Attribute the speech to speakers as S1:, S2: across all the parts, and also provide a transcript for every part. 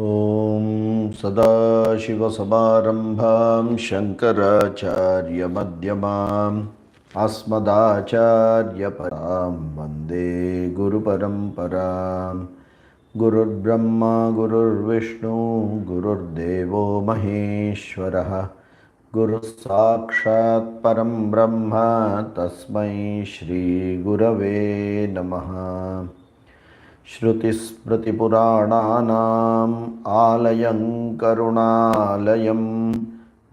S1: ॐ सदाशिवसमारम्भां शङ्कराचार्यमध्यमाम् अस्मदाचार्यपरां वन्दे गुरुपरम्पराम्। गुरुर्ब्रह्मा गुरुर्विष्णु गुरुर्देवो महेश्वरः गुरुः साक्षात् परं ब्रह्म तस्मै श्रीगुरवे नमः। श्रुतिस्मृतिपुराणानाम् आलयं करुणालयं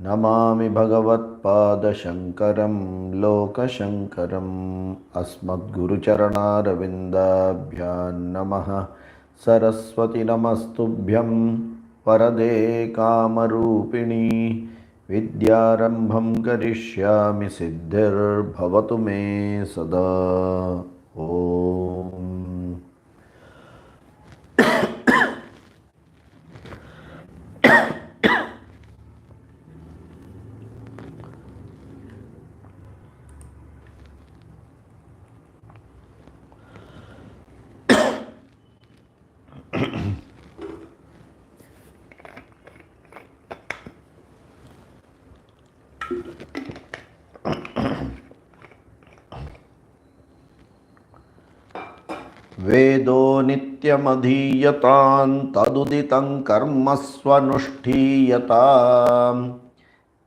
S1: नमामि भगवत्पादशङ्करं लोकशङ्करम्। अस्मद्गुरुचरणारविन्दाभ्यां नमः। सरस्वती नमस्तुभ्यं वरदे कामरूपिणी। विद्यारम्भं करिष्यामि सिद्धिर्भवतु मे सदा। ॐ वेदो नित्यमधीयतां तदुदितं कर्म स्वनुष्ठीयतां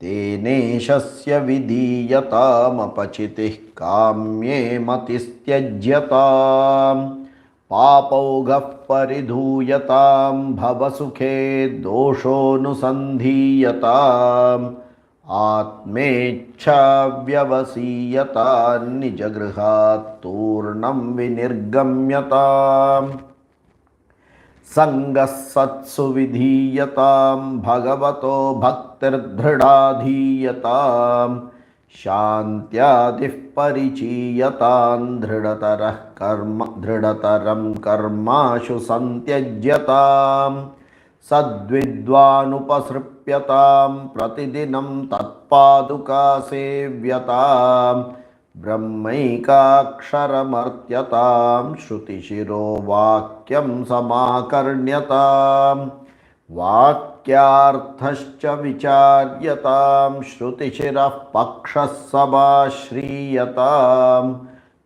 S1: तेनेशस्य विधीयतामपचितिः काम्ये मतिस्त्यज्यतां पापौघः परिधूयतां भवसुखे दोषोऽनुसन्धीयताम् आत्मेच्छाव्यवसीयता निजगृहात् तूर्णं विनिर्गम्यताम् संगः सत्सु विधीयतां भगवतो भक्तिर्दृढाधीयताम् शान्त्यादिः परिचीयतां दृढतरं कर्माशु सन्त्यज्यताम् सद्विद्वानुपसृप्यतां प्रतिदिनं तत्पादुकासेव्यतां ब्रह्मैकाक्षरमर्त्यतां श्रुतिशिरो वाक्यं समाकर्ण्यतां वाक्यार्थश्च विचार्यतां श्रुतिशिरः पक्षः समाश्रीयतां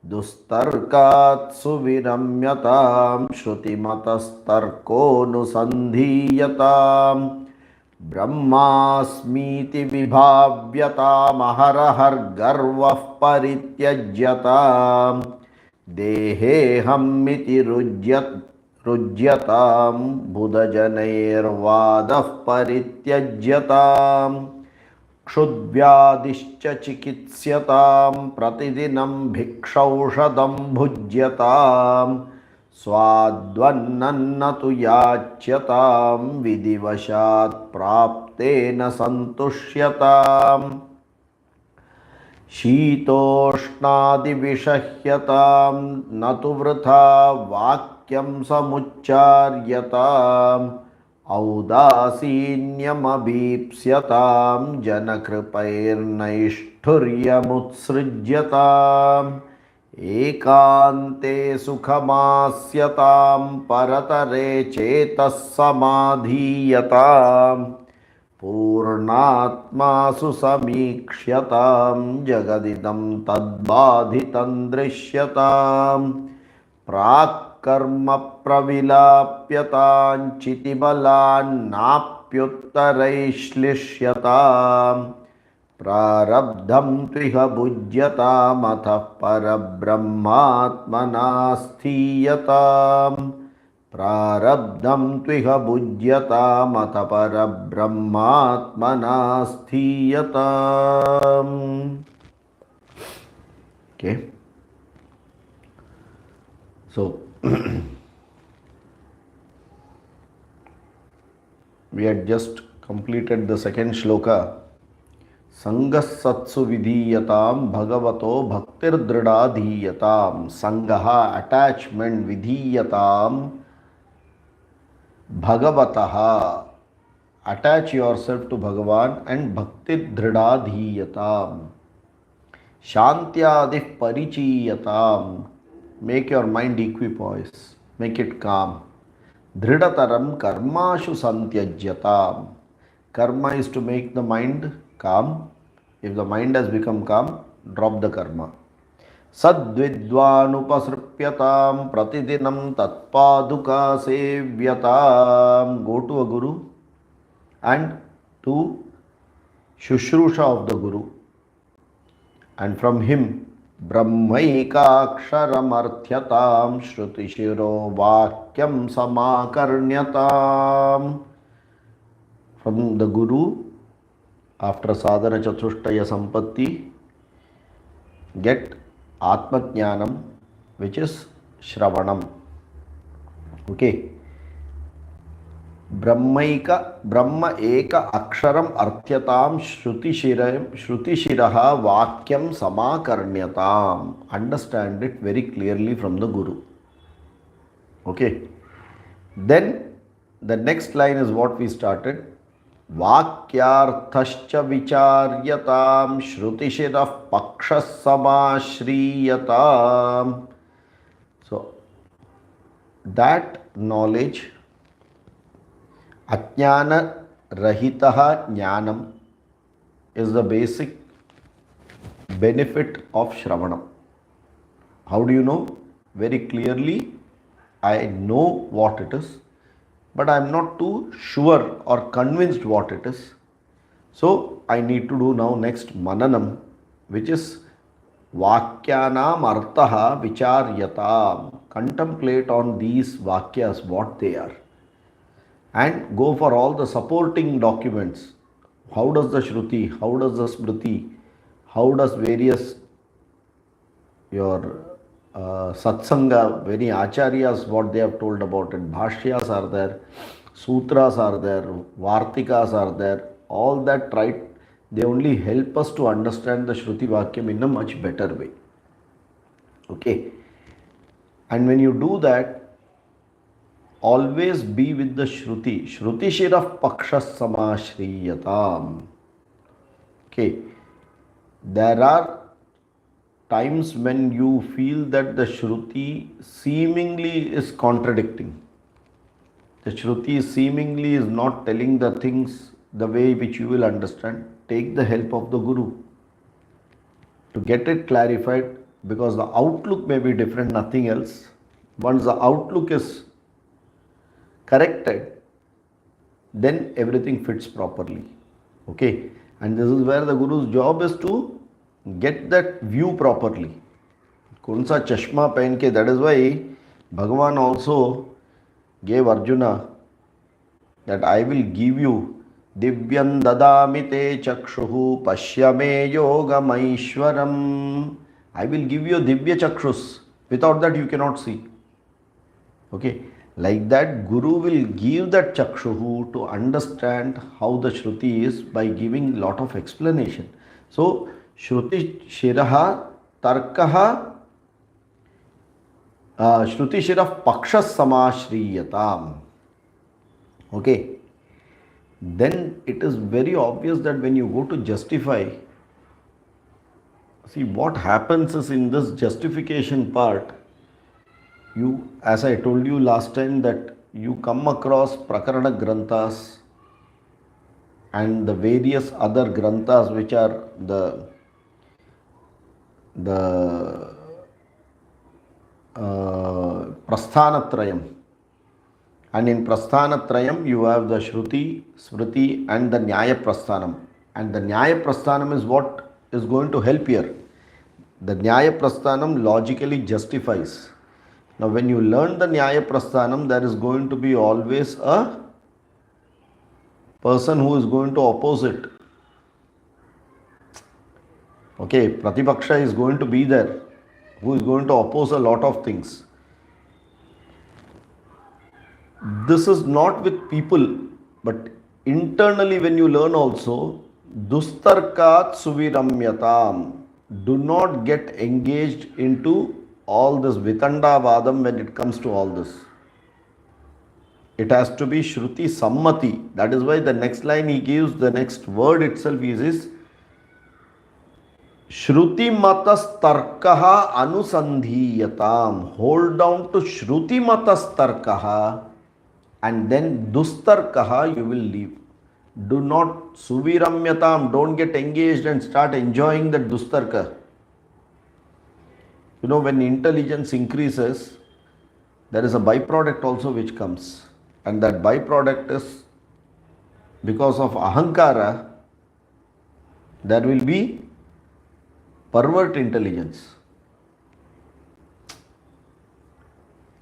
S1: दुस्तर्कात् सुविरम्यतां श्रुतिमतस्तर्कोऽनुसन्धीयतां ब्रह्मास्मीति विभाव्यतामहरहर्गर्वः परित्यज्यतां देहेऽहमिति रुज्यतां बुधजनैर्वादः परित्यज्यताम् क्षुद्व्याधिश्च चिकित्स्यतां प्रतिदिनं भिक्षौषधं भुज्यतां स्वाद्वन्नं तु याच्यतां विधिवशात् प्राप्तेन सन्तुष्यतां शीतोष्णादिविषह्यतां न तु वृथा वाक्यं समुच्चार्यताम् औदासीन्यमभीप्स्यतां जनकृपैर्नैष्ठुर्यमुत्सृज्यताम् एकान्ते सुखमास्यतां परतरे चेतः समाधीयतां पूर्णात्मासु समीक्ष्यतां जगदिदं तद्बाधितं दृश्यताम् प्राक्कर्म प्रविलाप्यतां चितिबलान्नाप्युत्तरैश्लिष्यतां प्रारब्धं त्विह भुज्यतामतः परब्रह्मात्मना स्थीयतां प्रारब्धं त्विह भुज्यतामतः परब्रह्मात्मना स्थीयताम्. Okay. So, we had just completed the second shloka. Sangas satsu vidhiyatam bhagavato bhaktirdridadhiyatam. Sangaha, attachment, vidhiyatam bhagavataha. Attach yourself to Bhagavan and bhaktirdridadhiyatam. Shantyadih parichiyatam. Make your mind equipoise, make it calm. Dridataram karmashu santyajyatam. Karma is to make the mind calm. If the mind has become calm, drop the karma. Sadvidvanupasripyatam pratidinam tatpaduka sevyatam. Go to a guru and to Shushrusha of the Guru, and from him Brahmaikaksharam Shrutishiro Vakyam Samakarnyatam. From the Guru, after Sadhana Chatushtaya Sampatti, get Atma Jnanam, which is Shravanam. Okay. Brahma eka aksharam artyatam shruti-shiraha vakyam samakarnyatam. Understand it very clearly from the Guru. Okay. Then the next line is what we started. Vakyarthascha vicharyatam shruti-shirah pakshas samashriyatam. So that knowledge, Ajnana Rahitaha Jnanam, is the basic benefit of Shravanam. How do you know? Very clearly, I know what it is, but I am not too sure or convinced what it is. So I need to do now next Mananam, which is Vakyanam Arthaha Vicharyatam. Contemplate on these Vakyas, what they are, and go for all the supporting documents. How does the Shruti, how does the Smriti, how does various your Satsanga, many Acharyas, what they have told about it, Bhashyas are there, Sutras are there, Vartikas are there, all that right, they only help us to understand the Shruti Vakyam in a much better way. Okay. And when you do that, always be with the Shruti. Shruti Shirah Pakshas Samashriyatam. Okay. There are times when you feel that the Shruti seemingly is contradicting. The Shruti seemingly is not telling the things the way which you will understand. Take the help of the Guru to get it clarified, because the outlook may be different, nothing else. Once the outlook is corrected, then everything fits properly. Okay. And this is where the Guru's job is to get that view properly. Kunsa chashma pen ke, that is why Bhagavan also gave Arjuna that I will give you Divyan dadami te chakshuhu pashyame yogamaishwaram. I will give you Divya Chakshus. Without that you cannot see. Okay. Like that, Guru will give that Chakshuhu to understand how the Shruti is by giving lot of explanation. So, Shruti Shiraha Tarkaha Shruti Shirah Pakshas Samashriyatam. Okay. Then it is very obvious that when you go to justify, see what happens is in this justification part, you, as I told you last time, that you come across Prakarana Granthas and the various other Granthas which are the Prasthanatrayam. And in Prasthanatrayam you have the Shruti, Smriti and the Nyaya Prasthanam. And the Nyaya Prasthanam is what is going to help here. The Nyaya Prasthanam logically justifies. Now when you learn the Nyaya Prasthanam, there is going to be always a person who is going to oppose it. Okay, Pratipaksha is going to be there, who is going to oppose a lot of things. This is not with people, but internally when you learn also, Dustarkat Suviramyatam. Do not get engaged into all this Vitanda Vadam when it comes to all this. It has to be Shruti Sammati. That is why the next line he gives, the next word itself is Shruti Matas Tarkaha Anusandhiyatam. Hold down to Shruti Matas Tarkaha and then dustarkaha you will leave. Do not suviramyatam, don't get engaged and start enjoying the dustarka. You know, when intelligence increases, there is a byproduct also which comes, and that byproduct is because of ahankara, there will be pervert intelligence.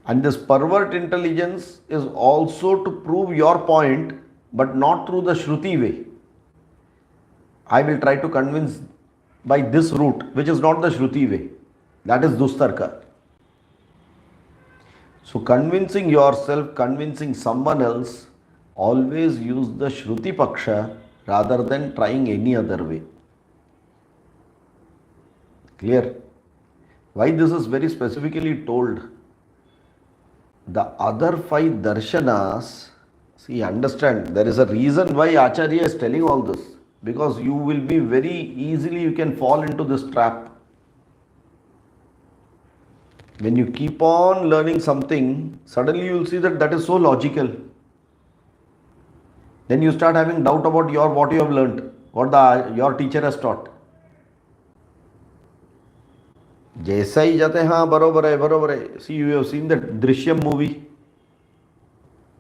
S1: And this pervert intelligence is also to prove your point, but not through the Shruti way. I will try to convince by this route, which is not the Shruti way. That is Dustarka. So convincing yourself, convincing someone else, always use the Shruti Paksha rather than trying any other way. Clear? Why this is very specifically told? The other 5 darshanas, see, understand, there is a reason why Acharya is telling all this. Because you will be very easily, you can fall into this trap. When you keep on learning something, suddenly you will see that that is so logical. Then you start having doubt about what you have learned, what your teacher has taught. जैसा ही जाते हैं हाँ बरोबर है. See, you have seen that Drishyam movie.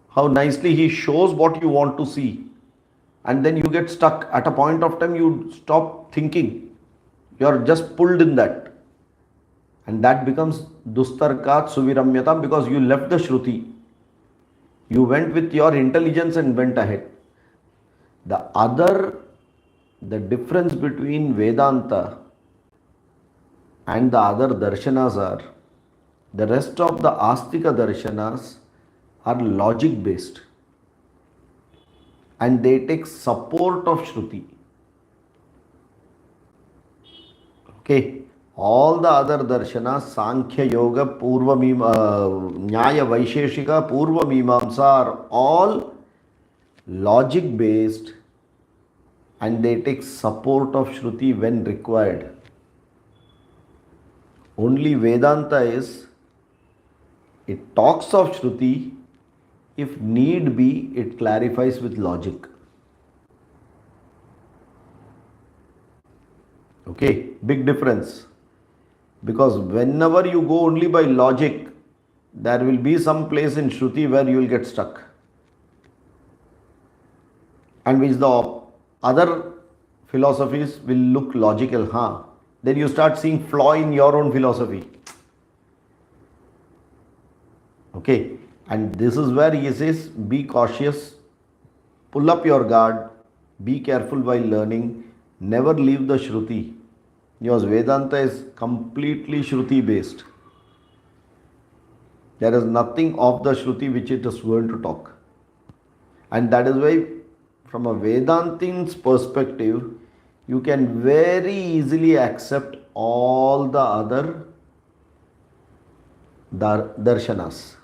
S1: How nicely he shows what you want to see, and then you get stuck. At a point of time, you stop thinking. You are just pulled in that, and that becomes dustarkat suviramyatam because you left the Shruti. You went with your intelligence and went ahead. The difference between Vedanta and the other darshanas are, the rest of the astika darshanas are logic based and they take support of Shruti. Okay, all the other darshanas, Sankhya, Yoga, Nyaya, Vaisheshika, Purva Mimamsa are all logic based and they take support of Shruti when required. Only Vedanta is, it talks of Shruti, if need be, it clarifies with logic. Okay, big difference. Because whenever you go only by logic, there will be some place in Shruti where you will get stuck. And which the other philosophies will look logical, huh? Then you start seeing flaw in your own philosophy. Okay, and this is where he says, be cautious, pull up your guard, be careful while learning, never leave the Shruti. Because Vedanta is completely Shruti based. There is nothing of the Shruti which it is going to talk. And that is why, from a Vedantin's perspective, you can very easily accept all the other darshanas.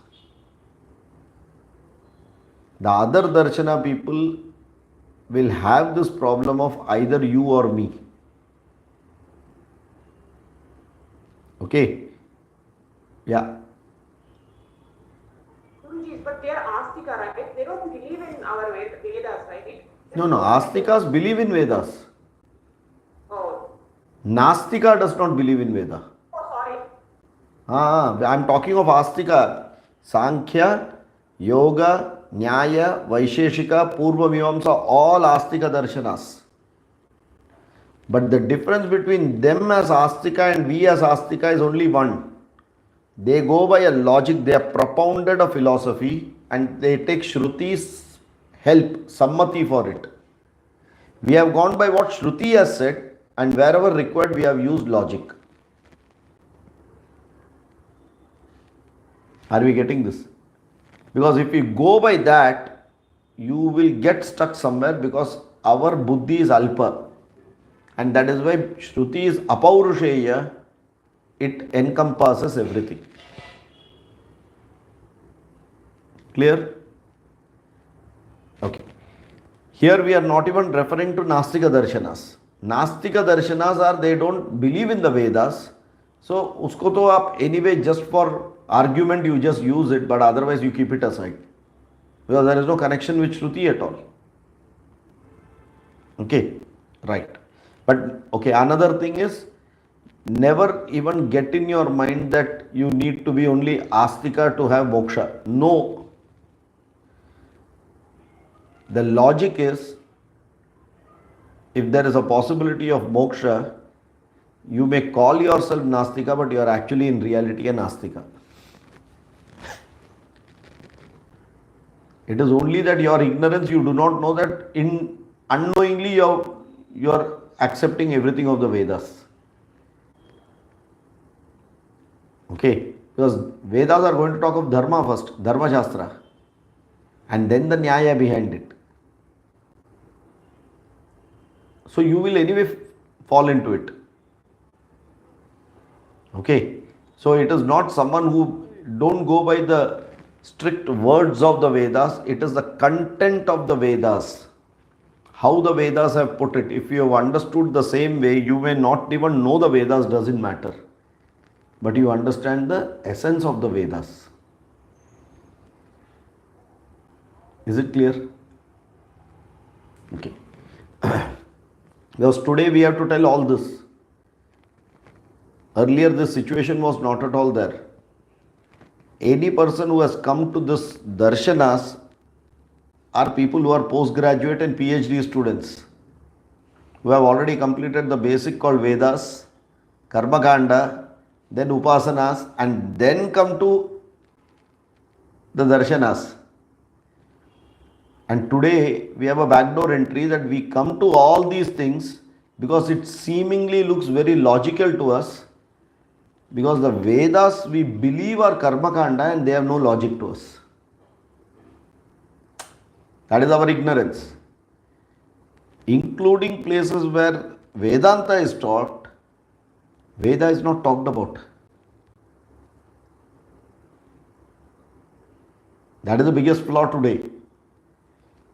S1: The other darshana people will have this problem of either you or me. Okay? Yeah.
S2: But they are Astika, right? They don't believe in our Vedas, right?
S1: No, Astikas believe in Vedas.
S2: Oh.
S1: Nastika does not believe in Veda.
S2: Oh, sorry.
S1: I am talking of Astika. Sankhya, Yoga, Nyaya, Vaisheshika, Purva Mimamsa, all Astika darshanas. But the difference between them as Astika and we as Astika is only one. They go by a logic, they have propounded a philosophy and they take Shruti's help, Sammati for it. We have gone by what Shruti has said and wherever required we have used logic. Are we getting this? Because if you go by that, you will get stuck somewhere because our buddhi is alpa. And that is why Shruti is apaurusheya, it encompasses everything. Clear? Okay. Here we are not even referring to Nastika darshanas. Nastika darshanas are, they don't believe in the Vedas. So, usko to aap anyway just for argument you just use it, but otherwise you keep it aside. because there is no connection with Shruti at all. Okay, right. But okay, another thing is, never even get in your mind that you need to be only astika to have moksha. No. The logic is, if there is a possibility of moksha, you may call yourself Nastika, but you are actually in reality a Nastika. It is only that your ignorance, you do not know that unknowingly you are accepting everything of the Vedas. Okay, because Vedas are going to talk of Dharma first, Dharma Shastra, and then the Nyaya behind it. So you will anyway fall into it. Okay, so it is not someone who don't go by the strict words of the Vedas, it is the content of the Vedas. How the Vedas have put it. If you have understood the same way, you may not even know the Vedas, doesn't matter. But you understand the essence of the Vedas. Is it clear? Okay. Because today we have to tell all this. Earlier this situation was not at all there. Any person who has come to this darshanas are people who are postgraduate and PhD students who have already completed the basic called Vedas, Karma Kanda, then Upasanas, and then come to the darshanas. And today we have a backdoor entry that we come to all these things because it seemingly looks very logical to us, because the Vedas we believe are Karma Kanda and they have no logic to us. That is our ignorance. Including places where Vedanta is taught, Veda is not talked about. That is the biggest flaw today.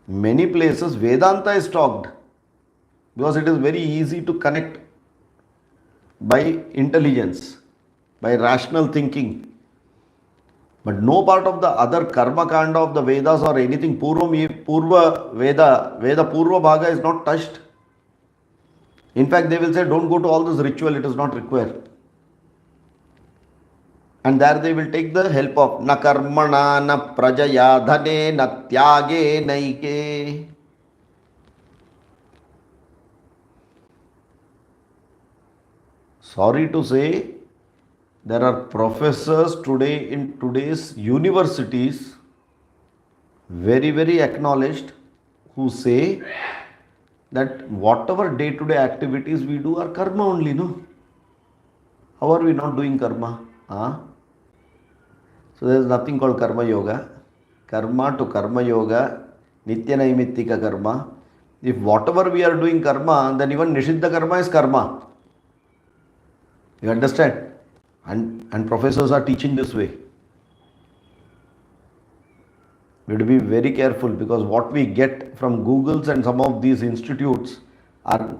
S1: Many places Vedanta is talked because it is very easy to connect by intelligence, by rational thinking. But no part of the other Karma Kanda of the Vedas or anything Purva Veda Purva Bhaga is not touched. In fact, they will say, don't go to all this ritual, it is not required. And there they will take the help of na karmana, na prajaya, dhane, na tyage, naike. Sorry to say, there are professors today in today's universities, very, very acknowledged, who say that whatever day-to-day activities we do are karma only, no? How are we not doing karma? Huh? So there is nothing called karma yoga. Karma to karma yoga, nitya naimittika karma. If whatever we are doing karma, then even nishiddha karma is karma. You understand? And professors are teaching this way. We have to be very careful, because what we get from Googles and some of these institutes are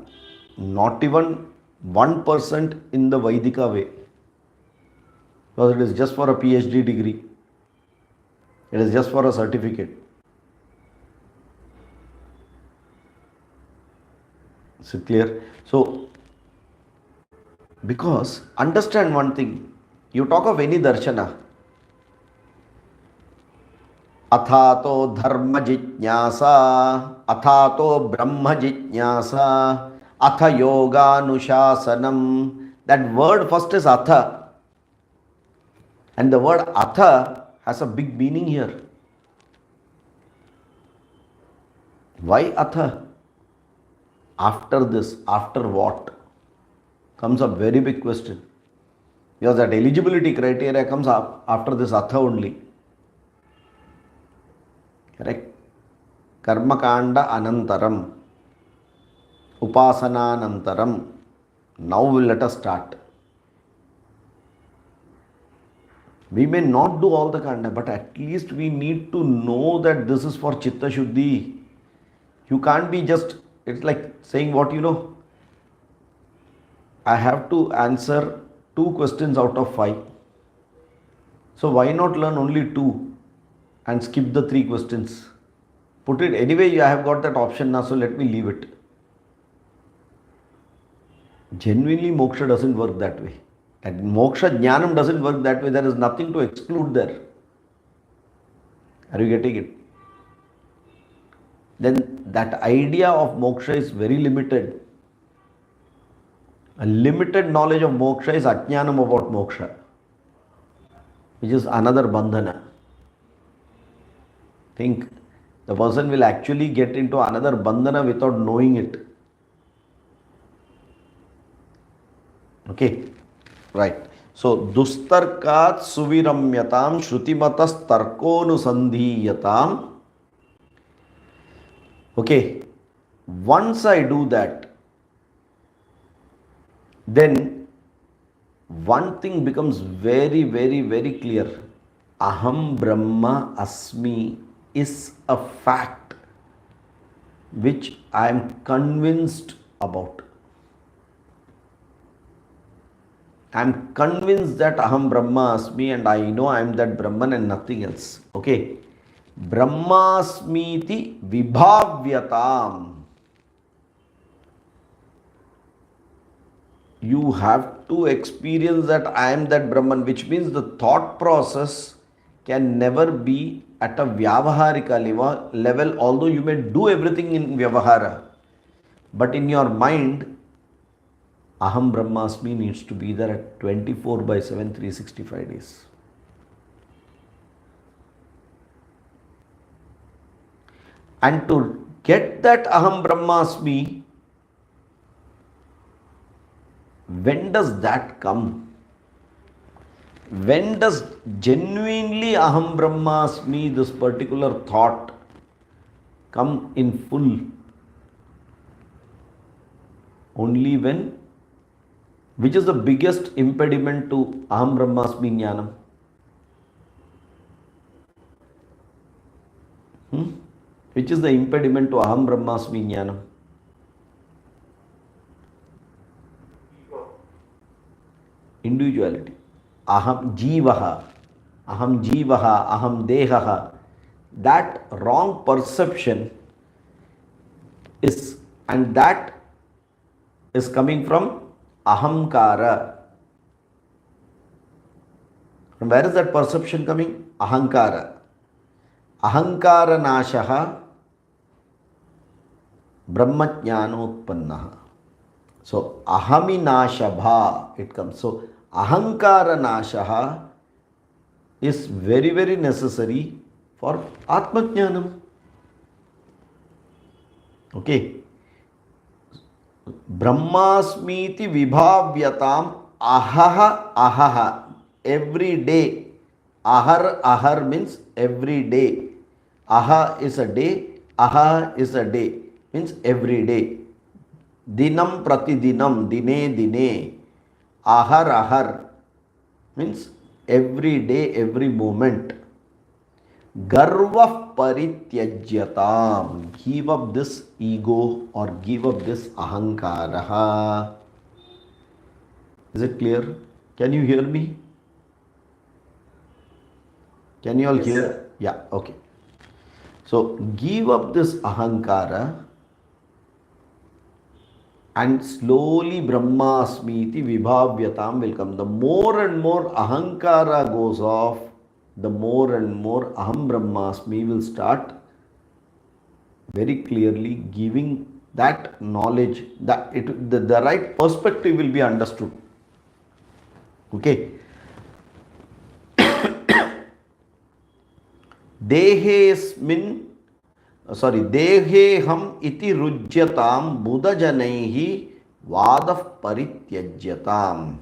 S1: not even 1% in the Vaidika way. Because it is just for a PhD degree. It is just for a certificate. Is it clear? So, because understand one thing, you talk of any darshana, athato dharma jijnasa, athato brahma jijnasa, atha yoga nushasanam. That word first is atha. And the word atha has a big meaning here. Why atha? After this, after what? Comes a very big question. Because that eligibility criteria comes up after this atha only. Correct? Karma kanda anantaram. Upasana anantaram. Now let us start. We may not do all the kanda, but at least we need to know that this is for chitta shuddhi. You can't be just, it's like saying what you know. I have to answer 2 questions out of 5. So why not learn only 2 and skip the 3 questions. Put it anyway, I have got that option now, so let me leave it. Genuinely, moksha doesn't work that way. And moksha jnanam doesn't work that way. There is nothing to exclude there. Are you getting it? Then that idea of moksha is very limited. A limited knowledge of moksha is ajnanam about moksha, which is another bandhana. Think the person will actually get into another bandhana without knowing it. Okay, right. So, dustarkat suviramyatam shrutimatas tarkonusandhiyatam. Okay, once I do that, then one thing becomes very, very, very clear. Aham Brahma Asmi is a fact which I am convinced about. I am convinced that Aham Brahma Asmi and I know I am that Brahman and nothing else. Okay. Brahmasmiti vibhavyatam. You have to experience that I am that Brahman, which means the thought process can never be at a vyavaharika level, although you may do everything in vyavahara. But in your mind, Aham Brahmasmi needs to be there at 24/7, 365 days. And to get that Aham Brahmasmi, when does that come? When does genuinely Aham Brahmasmi, this particular thought, come in full? Only when? Which is the biggest impediment to Aham Brahmasmi Jnanam? Which is the impediment to Aham Brahmasmi Jnanam? Individuality. Aham Jivaha, Aham Dehaha. That wrong perception is, and that is coming from Ahamkara. From where is that perception coming? Ahankara. Ahankara Nashaha Brahmajnanotpannaha. So Ahami Nashabha it comes. So Ahankara Nashaha is very, very necessary for Atmajnanam. Okay. Brahmasmiti vibhavyatam ahaha. Every day. Ahar means every day. Aha is a day. Aha is a day. Means every day. Dinam pratidinam. Dine. Ahar means every day, every moment. Garva parityajyatam. Give up this ego or give up this ahankaraha. Is it clear? Can you hear me? Can you all hear? Sir. Yeah, okay. So give up this ahankara and slowly Brahmasmiti vibhavyatam will come. The more and more ahankara goes off, the more and more Aham Brahmasmi will start very clearly giving that knowledge, that the right perspective will be understood. Okay. Deheham iti rujyatam buddhajanaihi vadav parityajyatam.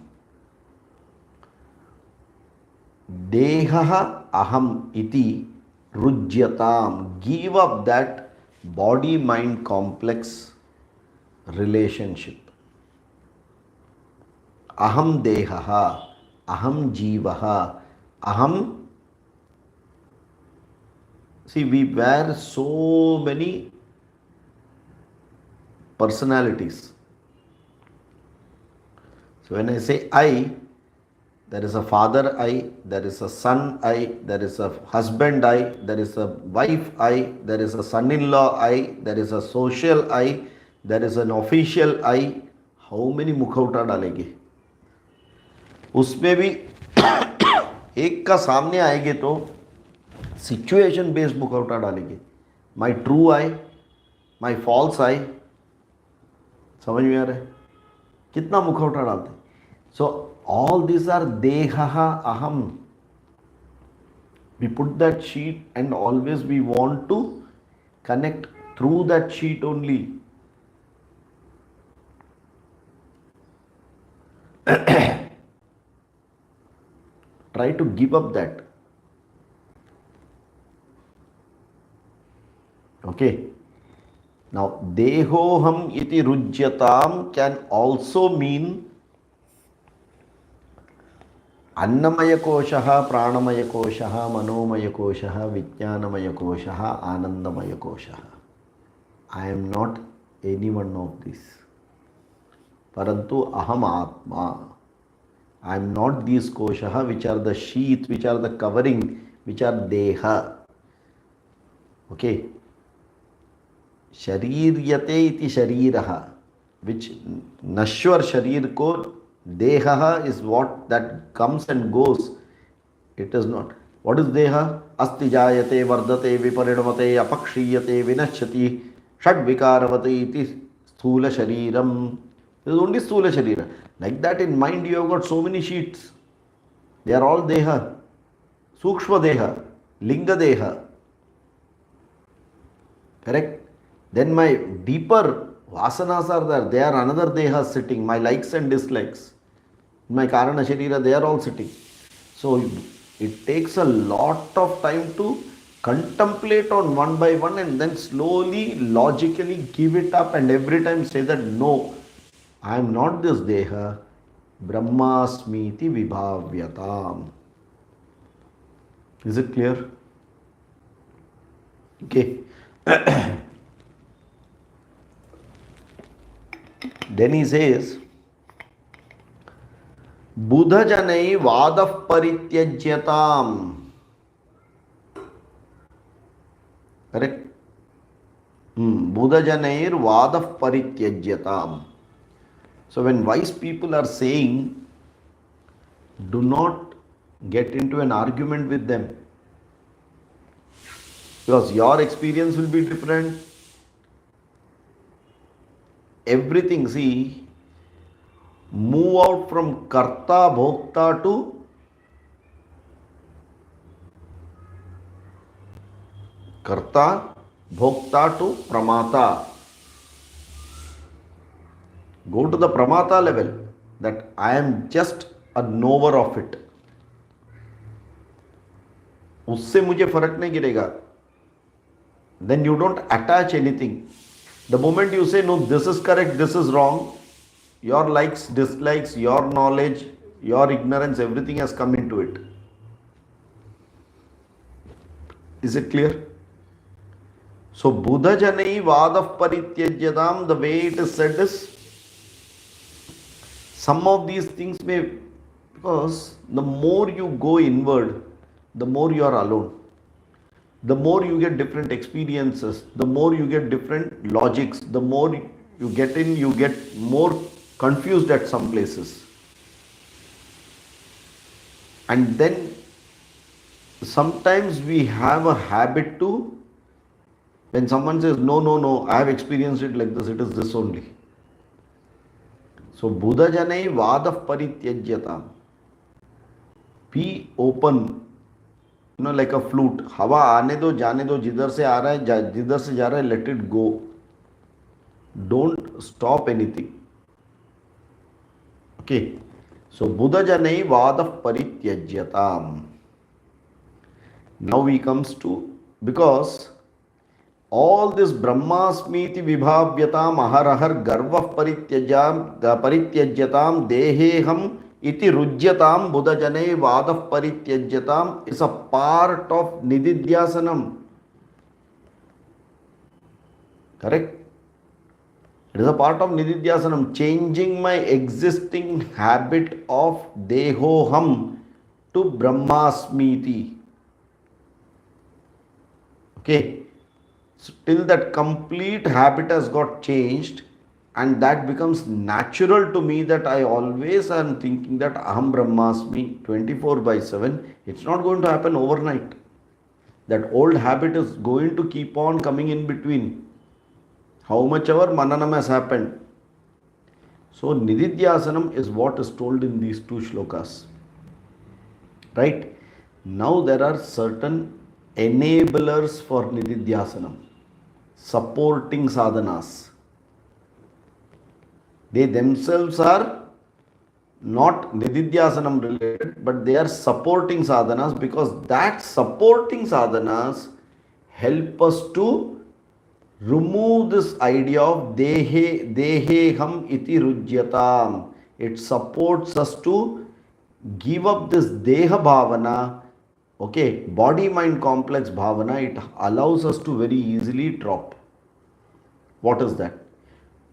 S1: Dehaha aham iti rujyatam. Give up that body-mind complex relationship. Aham dehaha, aham jivaha, aham. See, we wear so many personalities. So when I say I, There is a father I, there is a son I, there is a husband I, there is a wife I, there is a son-in-law I, there is a social I, there is an official I. How many मुखौटा डालेंगे? उसमें भी एक का सामने आएंगे तो situation based मुखौटा डालेंगे. My true eye, my false eye. समझ में आ रहा है कितना मुखौटा डालते हैं? सो all these are dehaha aham. We put that sheet and always we want to connect through that sheet only. Try to give up that. Okay. Now dehoham iti rujyatam can also mean अन्नमयकोशः, प्राणमयकोशः, मनोमयकोशः, विज्ञानमयकोशः, आनन्दमयकोशः. I am not any one of these. Parantu aham atma. I am not these koshah which are the sheath, which are the covering, which are deha. Okay. Shariryate iti sharirah, which nashwar sharir ko deha is what that comes and goes. It is not. What is deha? Asti jayate, vardate, viparinamate, apakshiyate, vinashati, shadvikaravate iti sthula shariram. This is only sthula sharira. Like that in mind you have got so many sheets. They are all deha. Sukshma deha, linga deha. Correct? Then my deeper vasanas are there. They are another deha sitting. My likes and dislikes. My karana sharira, they are all sitting. So it takes a lot of time to contemplate on one by one and then slowly, logically give it up and every time say that no, I am not this deha. Brahmasmiti vibhavyatam. Is it clear? Okay. Then he says, Buddha janai vadah parityajyatam. Correct? Buddha janair vadah parityajyatam. So when wise people are saying, do not get into an argument with them. Because your experience will be different. Everything, see, move out from karta, bhokta to karta, bhokta to pramata. Go to the pramata level, that I am just a knower of it. उससे मुझे फर्क नहीं गिरेगा. Then you don't attach anything. The moment you say, no, this is correct, this is wrong, your likes, dislikes, your knowledge, your ignorance, everything has come into it. Is it clear? So, Buddha janai vadah parityajyatam, the way it is said is, some of these things may, because the more you go inward, the more you are alone. The more you get different experiences, the more you get different logics, the more you get in, you get more confused at some places. And then sometimes we have a habit to, when someone says, no, no, no, I have experienced it like this, it is this only. So, Buddha janai vadah parityajyatam. Be open. Like a flute. हवा आने दो, जाने दो, जिधर से आ रहा है, जिधर से जा रहा है, let it go. Don't stop anything. Okay. So, Buddha janai vadah parityajyatam. Now we comes to, because all this Brahmasmiti vibhavyatam aharahar garvah parityajyatam deheham iti rujyatam Buddha janai vadah parityajyatam is a part of nididhyasanam. Correct? It is a part of Nididhyasanam, changing my existing habit of Dehoham to Brahmasmiti. Okay, so till that complete habit has got changed, and that becomes natural to me, that I always am thinking that Aham Brahmasmi 24/7. It's not going to happen overnight. That old habit is going to keep on coming in between, how much ever mananam has happened. So Nididhyasanam is what is told in these two shlokas. Right? Now there are certain enablers for Nididhyasanam, supporting sadhanas. They themselves are not Nididhyasanam related, but they are supporting sadhanas, because that supporting sadhanas help us to remove this idea of deheham iti rujyatam. It supports us to give up this deha bhavana, okay, body mind complex bhavana. It allows us to very easily drop. What is that?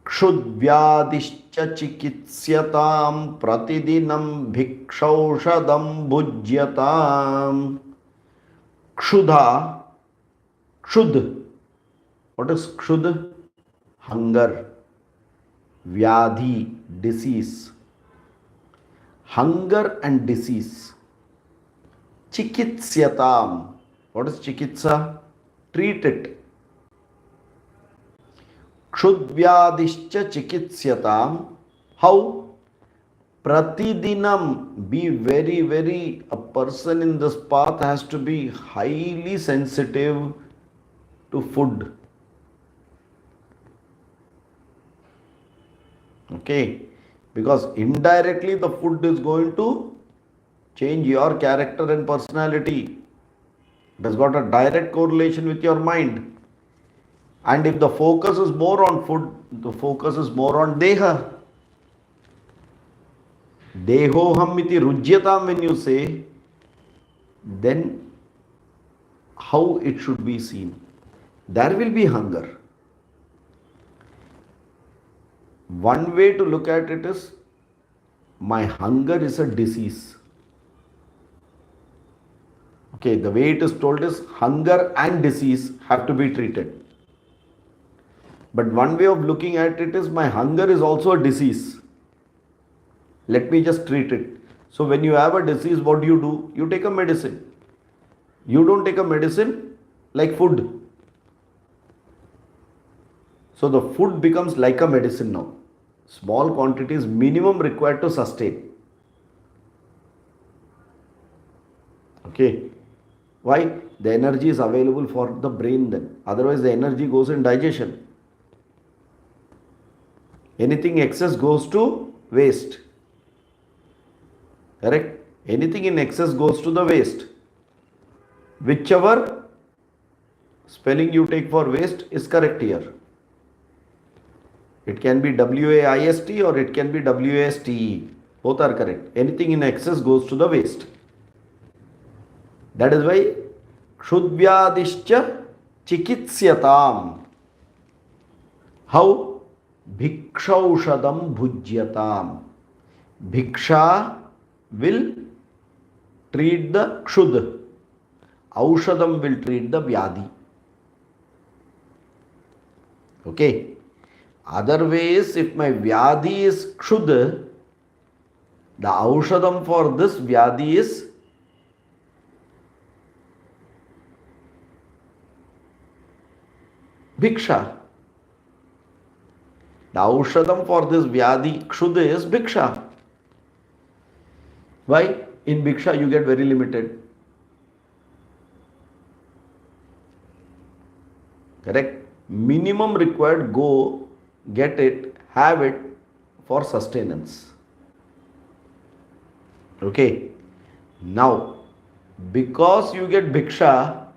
S1: क्षुद्व्याधिश्च चिकित्स्यतां प्रतिदिनं भिक्षौषधं भुज्यताम. Kshudha, kshud. What is kshud? Hunger. Vyadhi, disease. Hunger and disease. Chikitsyatam. What is chikitsa? Treat it. Kshudvyadishcha chikitsyatam. How? Pratidinam. Be very, a person in this path has to be highly sensitive to food. Okay? Because indirectly the food is going to change your character and personality. It has got a direct correlation with your mind. And if the focus is more on food, the focus is more on deha. Dehoham iti rujyatam, when you say, then how it should be seen? There will be hunger. One way to look at it is, my hunger is a disease. Okay, the way it is told is, hunger and disease have to be treated. But one way of looking at it is, my hunger is also a disease. Let me just treat it. So when you have a disease, what do? You take a medicine. You don't take a medicine like food. So the food becomes like a medicine now. Small quantities minimum required to sustain. Okay. Why? The energy is available for the brain then. Otherwise the energy goes in digestion. Anything excess goes to waste. Correct? Anything in excess goes to the waste. Whichever spelling you take for waste is correct here. It can be W-A-I-S-T or it can be W-A-S-T-E. Both are correct. Anything in excess goes to the waste. That is why Kshudvyadishcha chikitsyatam. How? Bhikshaushadam bhujyatam. Bhiksha will treat the kshud. Aushadam will treat the vyadhi. Okay. Otherwise, if my vyadhi is kshud, the aushadam for this vyadhi is bhiksha. The aushadam for this vyadhi kshud is bhiksha. Why? In bhiksha you get very limited. Correct? Minimum required, go, get it, have it for sustenance. Okay. Now, because you get bhiksha,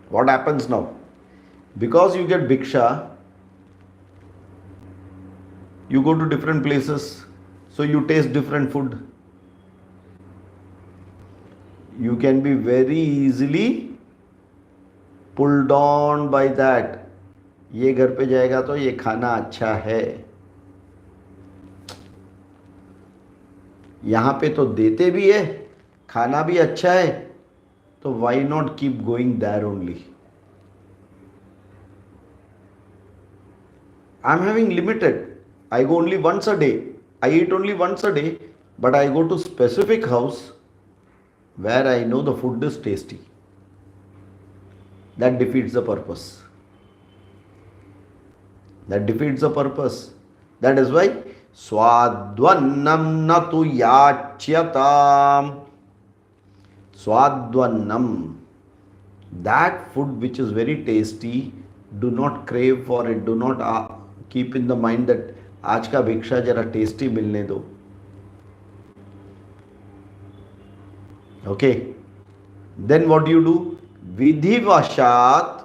S1: what happens now? Because you get bhiksha, you go to different places, so you taste different food. You can be very easily pulled on by that. ये घर पे जाएगा तो ये खाना अच्छा है, यहाँ पे तो देते भी है, खाना भी अच्छा है, तो why not keep going there only. I am having limited. I go only once a day. I eat only once a day, but I go to specific house where I know the food is tasty. That defeats the purpose. That defeats the purpose. That is why Swadvannam natu yachyatam. Swadvannam. That food which is very tasty, do not crave for it. Do not keep in the mind that आज का भिक्षा जरा tasty मिलने दो. Okay. Then what do you do? Vidhivashat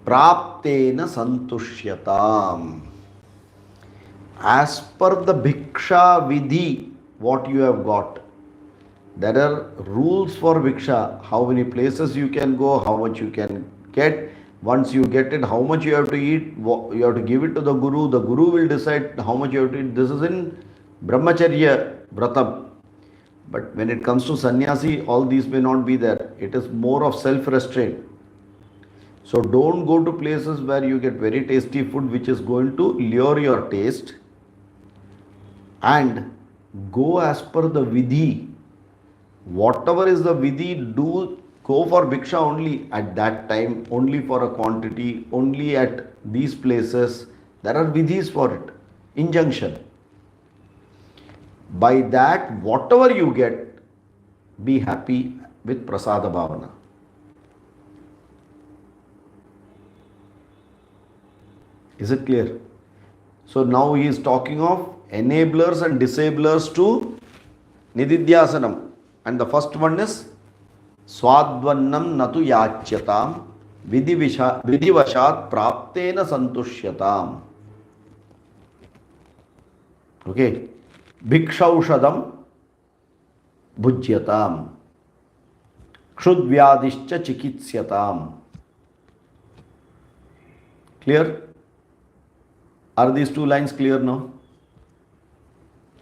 S1: praptena santushyatam. As per the bhiksha vidhi, what you have got. There are rules for bhiksha. How many places you can go, how much you can get. Once you get it, how much you have to eat, you have to give it to the guru. The guru will decide how much you have to eat. This is in brahmacharya vratam. But when it comes to sannyasi, all these may not be there. It is more of self-restraint. So don't go to places where you get very tasty food which is going to lure your taste, and go as per the vidhi. Whatever is the vidhi, do. Go for bhiksha only at that time, only for a quantity, only at these places. There are vidhis for it. Injunction. By that, whatever you get, be happy with prasada bhavana. Is it clear? So now he is talking of enablers and disablers to nididhyasanam. And the first one is Swadvannam natu yachyatam vidhivashat praptena santushyatam. Okay. Bhikshaushadam bhujyatam. Kshudvyadishcha chikitsyatam. Clear? Are these two lines clear now?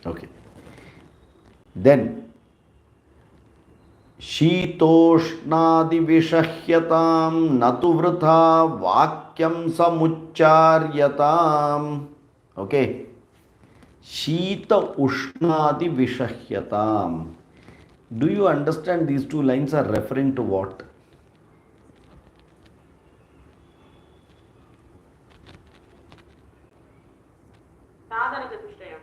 S1: Okay. Then शीतोष्णादिविषह्यतां न तु वृथा वाक्यं समुच्चार्यताम्. Okay. Shita Ushnadi Vishahyatam. Do you understand these two lines are referring to what?
S2: Sadhana Chatushtayam.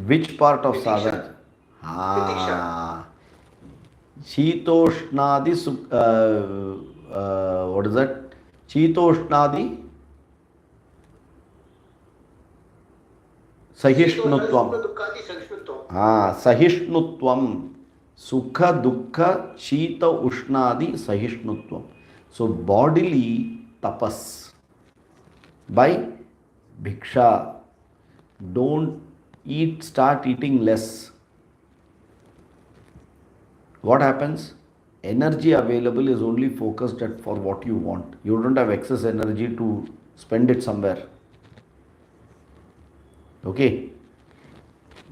S1: Which part of sadhana? Ah. Shitoshnadi, what is that? Shitoshnadi Sahishnutvam. Sahishnutvam. Sukha Dukkha Shita Ushnadi Sahishnutvam. So bodily tapas by bhiksha. Don't eat, start eating less. What happens? Energy available is only focused at for what you want. You don't have excess energy to spend it somewhere. Okay.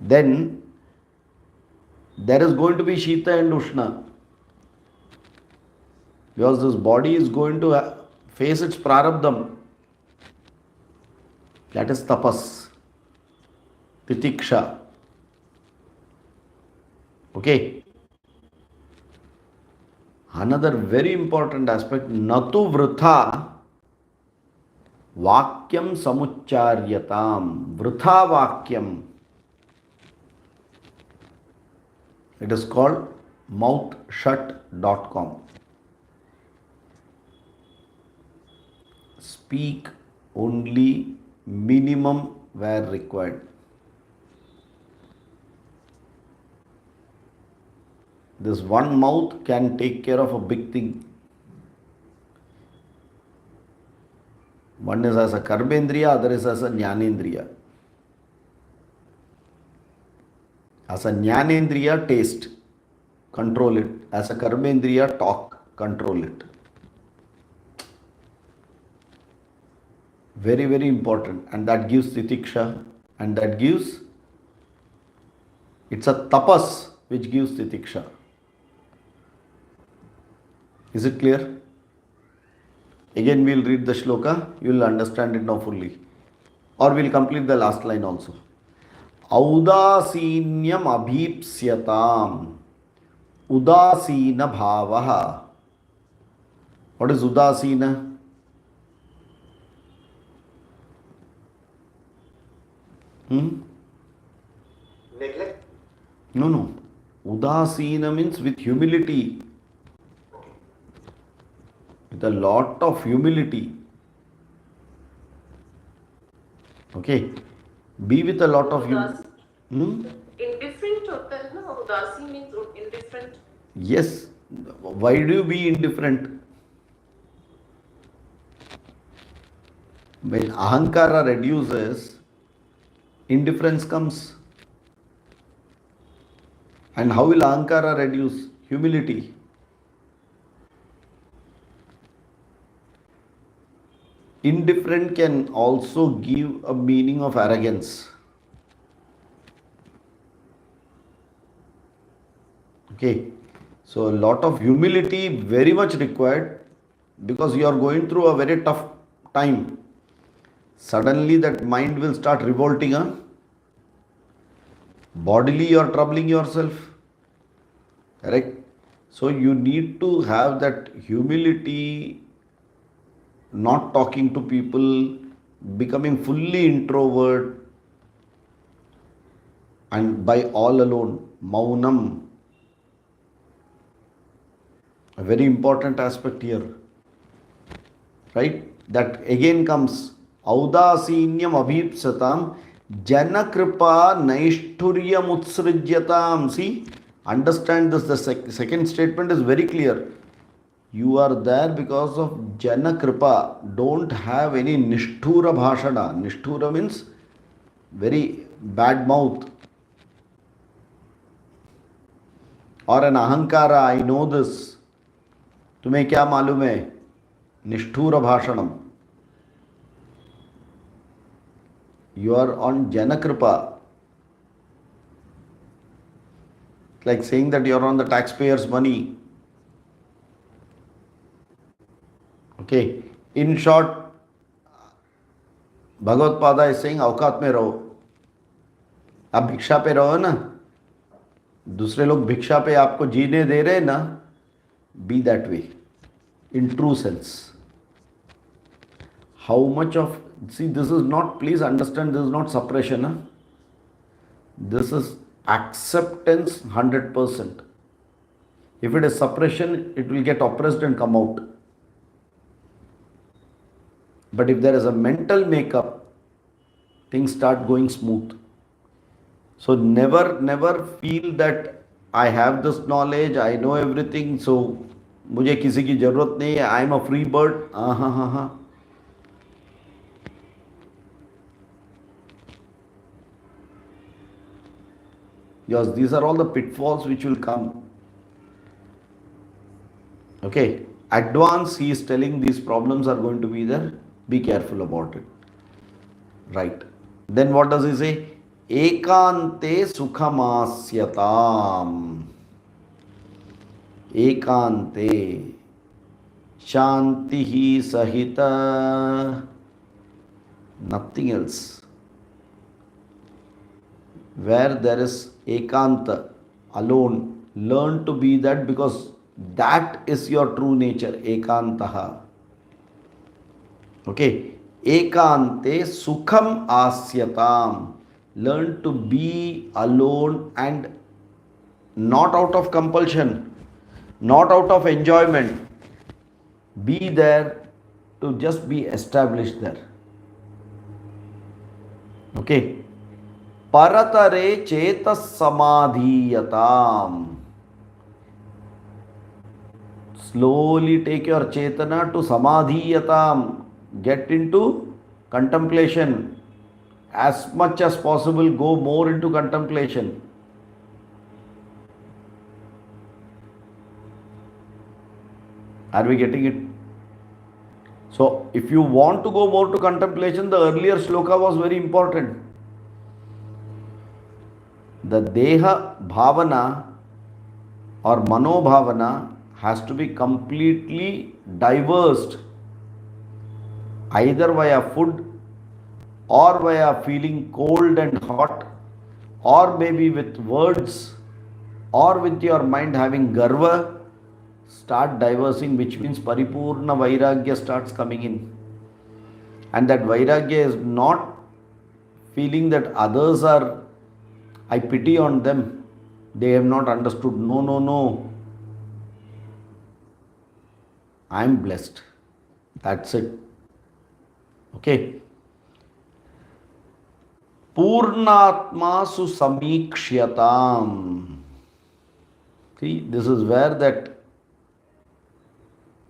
S1: Then there is going to be Shita and Ushna. Because this body is going to face its prarabdham. That is tapas. Titiksha. Okay. Another very important aspect, natu vritha vakyam samucharyatam. Vritha vakyam. It is called mouthshut.com. Speak only minimum where required. This one mouth can take care of a big thing. One is as a karmendriya, other is as a jnanendriya. As a jnanendriya, taste, control it. As a karmendriya, talk, control it. Very, very important. And that gives titiksha. And that gives, it's a tapas which gives titiksha. Is it clear? Again, we'll read the shloka. You will understand it now fully. Or we'll complete the last line also. Audasinyam abhipsyatam. Udasina bhavaha. What is udasina?
S3: Neglect.
S1: No. Udasina means with humility. With a lot of humility. Okay. Be with a lot of humility.
S2: Indifferent होता है ना, उदासी means indifferent.
S1: Yes. Why do you be indifferent? When ahankara reduces, indifference comes. And how will ahankara reduce? Humility. Indifferent can also give a meaning of arrogance. Okay. So a lot of humility very much required because you are going through a very tough time. Suddenly that mind will start revolting. Bodily you are troubling yourself. Correct? So you need to have that humility, not talking to people, becoming fully introvert and by all alone. Maunam. A very important aspect here. Right? That again comes Audasinyam abhipsatam Janakripa naishturyam utsrijyatam. See, understand this. The second statement is very clear. You are there because of Janakripa. Don't have any Nishthura bhashana. Nishthura means very bad mouth. Or an ahankara, I know this. तुम्हें क्या मालूम है? निष्ठुर भाषणम. You are on Janakripa. It's like saying that you are on the taxpayers' money. Okay. In short, Bhagavad Pada is saying अवकात में रहो. आप भिक्षा पे रहो ना. दूसरे लोग भिक्षा पे आपको जीने दे रहे ना. Be that way. In true sense. How much of, see, this is not, please understand, this is not suppression. Huh? This is acceptance 100%. If it is suppression, it will get oppressed and come out. But if there is a mental makeup, things start going smooth. So never feel that I have this knowledge, I know everything, so मुझे किसी की जरूरत नहीं है, I am a free bird. Because these are all the pitfalls which will come. Okay, advance, he is telling these problems are going to be there. Be careful about it. Right. Then what does he say? Ekante sukhamasyatam. Ekante shantihi sahita. Nothing else. Where there is ekanta, alone, learn to be that because that is your true nature, ekantaha. Okay, ekante sukham asyatam. Learn to be alone and not out of compulsion, not out of enjoyment. Be there to just be established there. Okay. Paratare chetas samadhiyatam. Slowly take your chetana to samadhiyatam. Get into contemplation. As much as possible, go more into contemplation. Are we getting it? So, if you want to go more to contemplation, the earlier shloka was very important. The Deha Bhavana or Mano Bhavana has to be completely diversed either via food or via feeling cold and hot, or maybe with words, or with your mind having garva. Start diversing, which means paripurna vairagya starts coming in. And that vairagya is not feeling that others are, I pity on them, they have not understood. No, no, no. I am blessed. That's it. Okay. Purnatma susamikshyatam. See, this is where that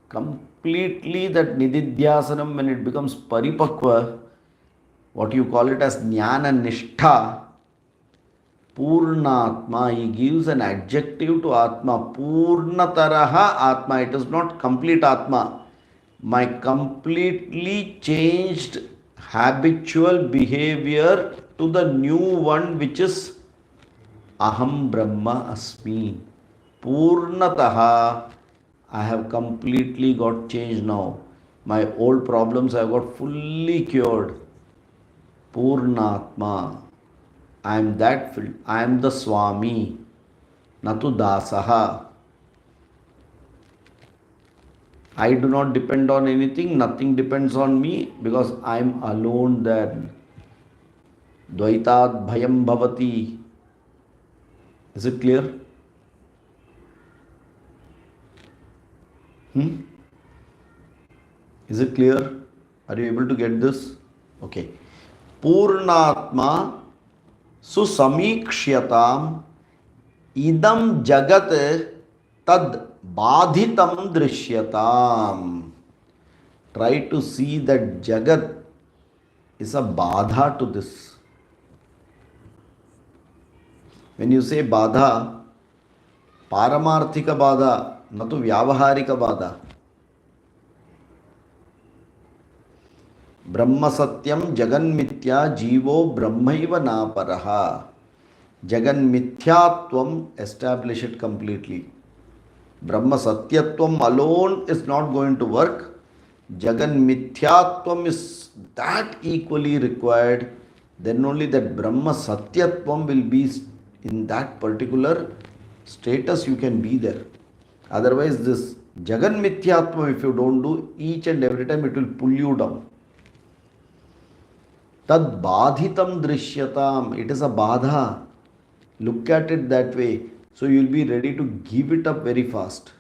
S1: completely that nididhyasanam, when it becomes paripakva, what you call it as jnana nishtha, Purnatma, he gives an adjective to Atma. Purnataraha Atma. It is not complete Atma. My completely changed habitual behavior to the new one, which is Aham Brahma Asmi. Purnataha, I have completely got changed now. My old problems have got fully cured. Purnatma. I am that filled. I am the Swami, Natu Dasaha. I do not depend on anything, nothing depends on me because I am alone then. Dvaitat bhayam bhavati. Is it clear? Is it clear? Are you able to get this? Okay. Purnatma susamikshyatam idam jagat tad badhitam drishyatam. Try to see that jagat is a badha to this. When you say badha, paramarthika badha, not to vyavaharika badha. Brahma satyam jagan mithya jivo brahmaiva naparaha. Jagan mithyatvam, establish it completely. Brahma satyatvam alone is not going to work. Jagan mithyatvam is that equally required. Then only that Brahma satyatvam will be in that particular status, you can be there. Otherwise, this Jagan mithyatvam, if you don't do, each and every time it will pull you down. Tad badhitam drishyatam. It is a badha. Look at it that way. So you will be ready to give it up very fast.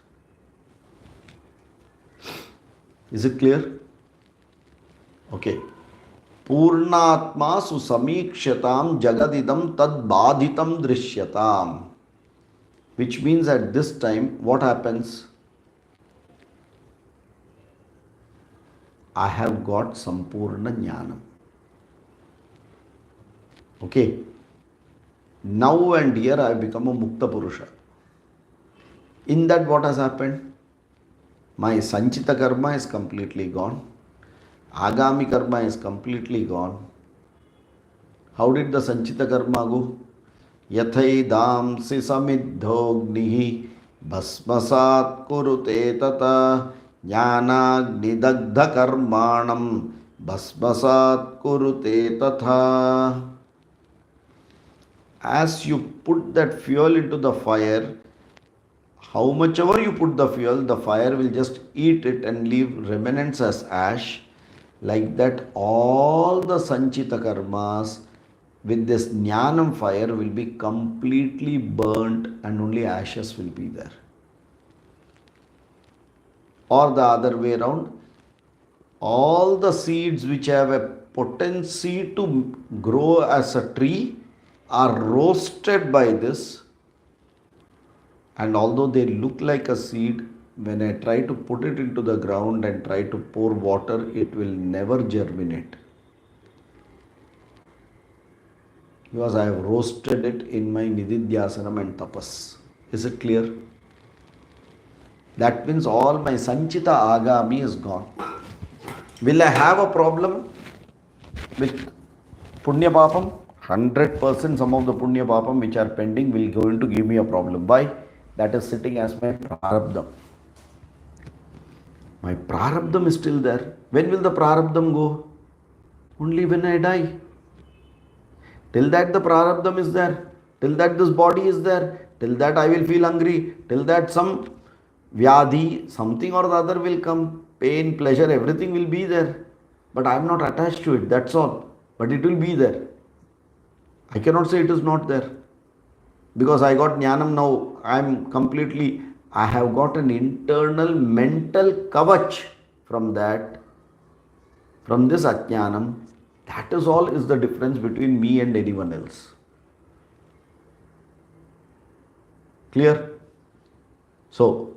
S1: Is it clear? Okay. Purnatma susamikshyatam jagadidam tad badhitam drishyatam. Which means at this time, what happens? I have got Sampurna Jnanam. Okay. Now and here I have become a Mukta Purusha. In that, what has happened? My Sanchita Karma is completely gone. Agami Karma is completely gone. How did the Sanchita Karma go? Yathaidamsi samiddhognihi bhasmasat kurute tata jnanagnidagdha karmanam bhasmasat kurute tatha. As you put that fuel into the fire, how much ever you put the fuel, the fire will just eat it and leave remnants as ash. Like that, all the Sanchita Karmas with this Jnanam fire will be completely burnt and only ashes will be there. Or the other way around, all the seeds which have a potency to grow as a tree are roasted by this, and although they look like a seed, when I try to put it into the ground and try to pour water, it will never germinate. Because I have roasted it in my Nididhyasanam and Tapas. Is it clear? That means all my Sanchita Agami is gone. Will I have a problem with Punya Papam? 100% some of the Punya Papam which are pending will going to give me a problem. Why? That is sitting as my Prarabdham. My Prarabdham is still there. When will the Prarabdham go? Only when I die. Till that the Prarabdham is there. Till that this body is there. Till that I will feel hungry. Till that some Vyadhi, something or the other will come. Pain, pleasure, everything will be there. But I am not attached to it. That's all. But it will be there. I cannot say it is not there. Because I got Jnanam now. I have got an internal mental kavach from that. From this Ajnanam. That is all is the difference between me and anyone else. Clear? So,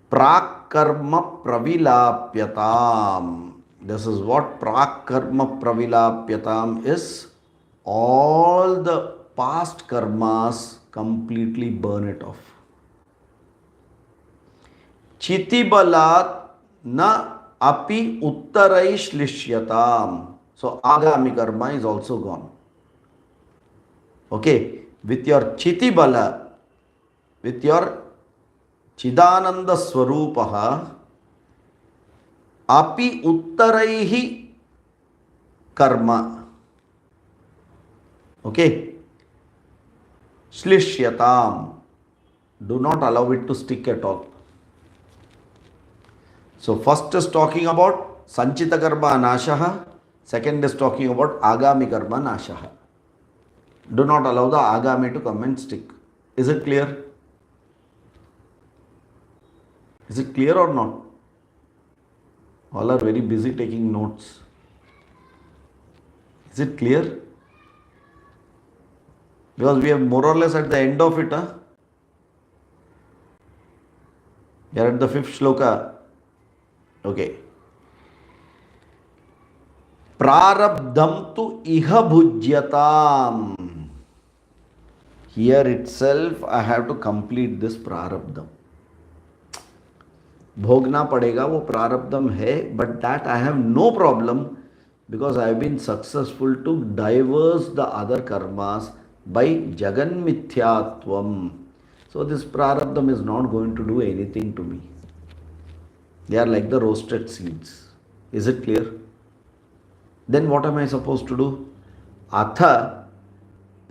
S1: Prakarma Pravilapyatam. This is what Prakarma Pravilapyatam is. All the past karmas completely burn it off. Chitibalat na api uttarai shlishyatam. So agami karma is also gone. Okay, with your chitibala, with your chidananda swarupaha, api uttaraihi karma. Okay, shlishyatam. Do not allow it to stick at all. So first is talking about sanchita karma nashaha. Second is talking about agami karma nashaha. Do not allow the agami to come and stick. Is it clear? Is it clear or not? All are very busy taking notes. Is it clear? Because we are more or less at the end of it. We are at the 5th shloka. Okay. Prarabdham tu iha bhujyatam. Here itself I have to complete this prarabdham. भोगना पड़ेगा वो प्रारब्धम है, but that I have no problem because I have been successful to diverse the other karmas by Jagan Mithyatvam. So this prarabdham is not going to do anything to me. They are like the roasted seeds. Is it clear? Then what am I supposed to do? Atha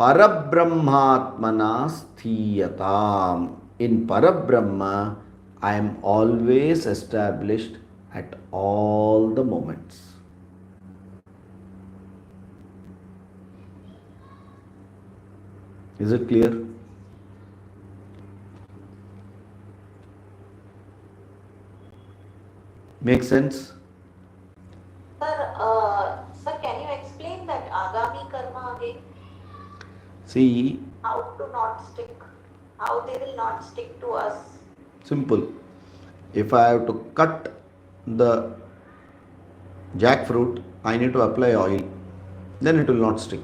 S1: Parabrahmatmana sthiyatam. In Parabrahma, I am always established at all the moments. Is it clear? Make sense?
S4: Sir, can you explain that agami karma again?
S1: See,
S4: How to not stick? How they will not stick to us?
S1: simple. If I have to cut the jackfruit, I need to apply oil. Then it will not stick.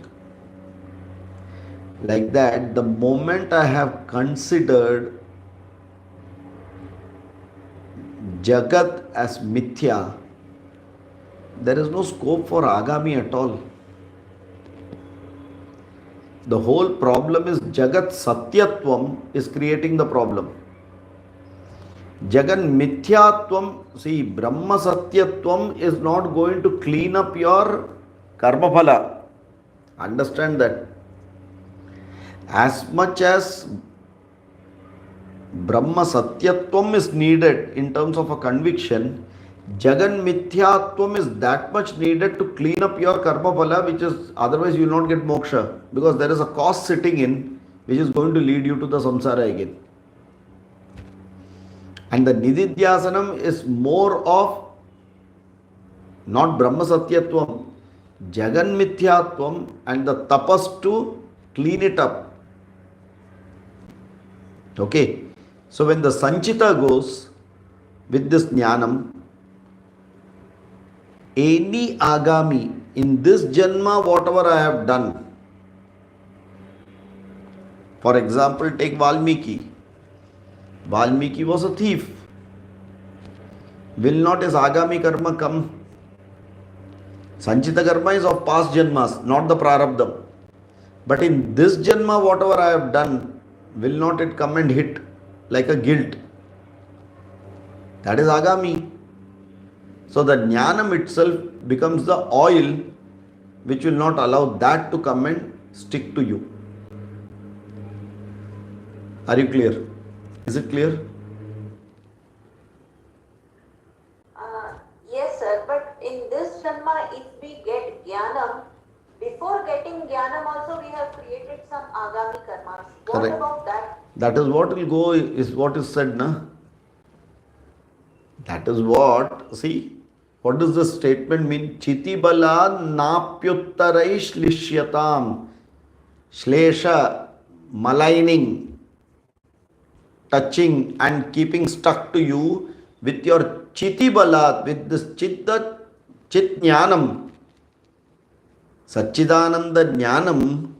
S1: Like that, the moment I have considered Jagat as Mithya, there is no scope for Agami at all. The whole problem is Jagat Satyatvam is creating the problem. Jagan Mithyatvam, see, Brahma Satyatvam is not going to clean up your karma phala. Understand that. As much as Brahma Satyatvam is needed in terms of a conviction, Jagan Mithyatvam is that much needed to clean up your karma phala, which is otherwise you will not get moksha, because there is a cause sitting in which is going to lead you to the samsara again. And the Nididhyasanam is more of not Brahma Satyatvam, Jagan Mithyatvam, and the tapas to clean it up. Okay. So when the Sanchita goes with this Jnanam, any Agami in this Janma, whatever I have done, for example, take Valmiki. Valmiki was a thief. Will not his agami karma come? Sanchita karma is of past janmas, not the prarabdham. But in this janma, whatever I have done, will not it come and hit like a guilt? That is agami. So the jnanam itself becomes the oil which will not allow that to come and stick to you. Are you clear? Is it clear?
S4: Yes, sir. But in this Janma, if we get Jnanam, before getting Jnanam also we have created some Agami karmas. What
S1: Correct.
S4: about that?
S1: That is what will go, is what is said, na? That is what, see, what does the statement mean? Chiti bala napyuttarai shlishyatam. Shlesha, maligning, touching and keeping stuck to you with your chiti bala, with this chitta, chit jnanam, Satchidananda jnanam,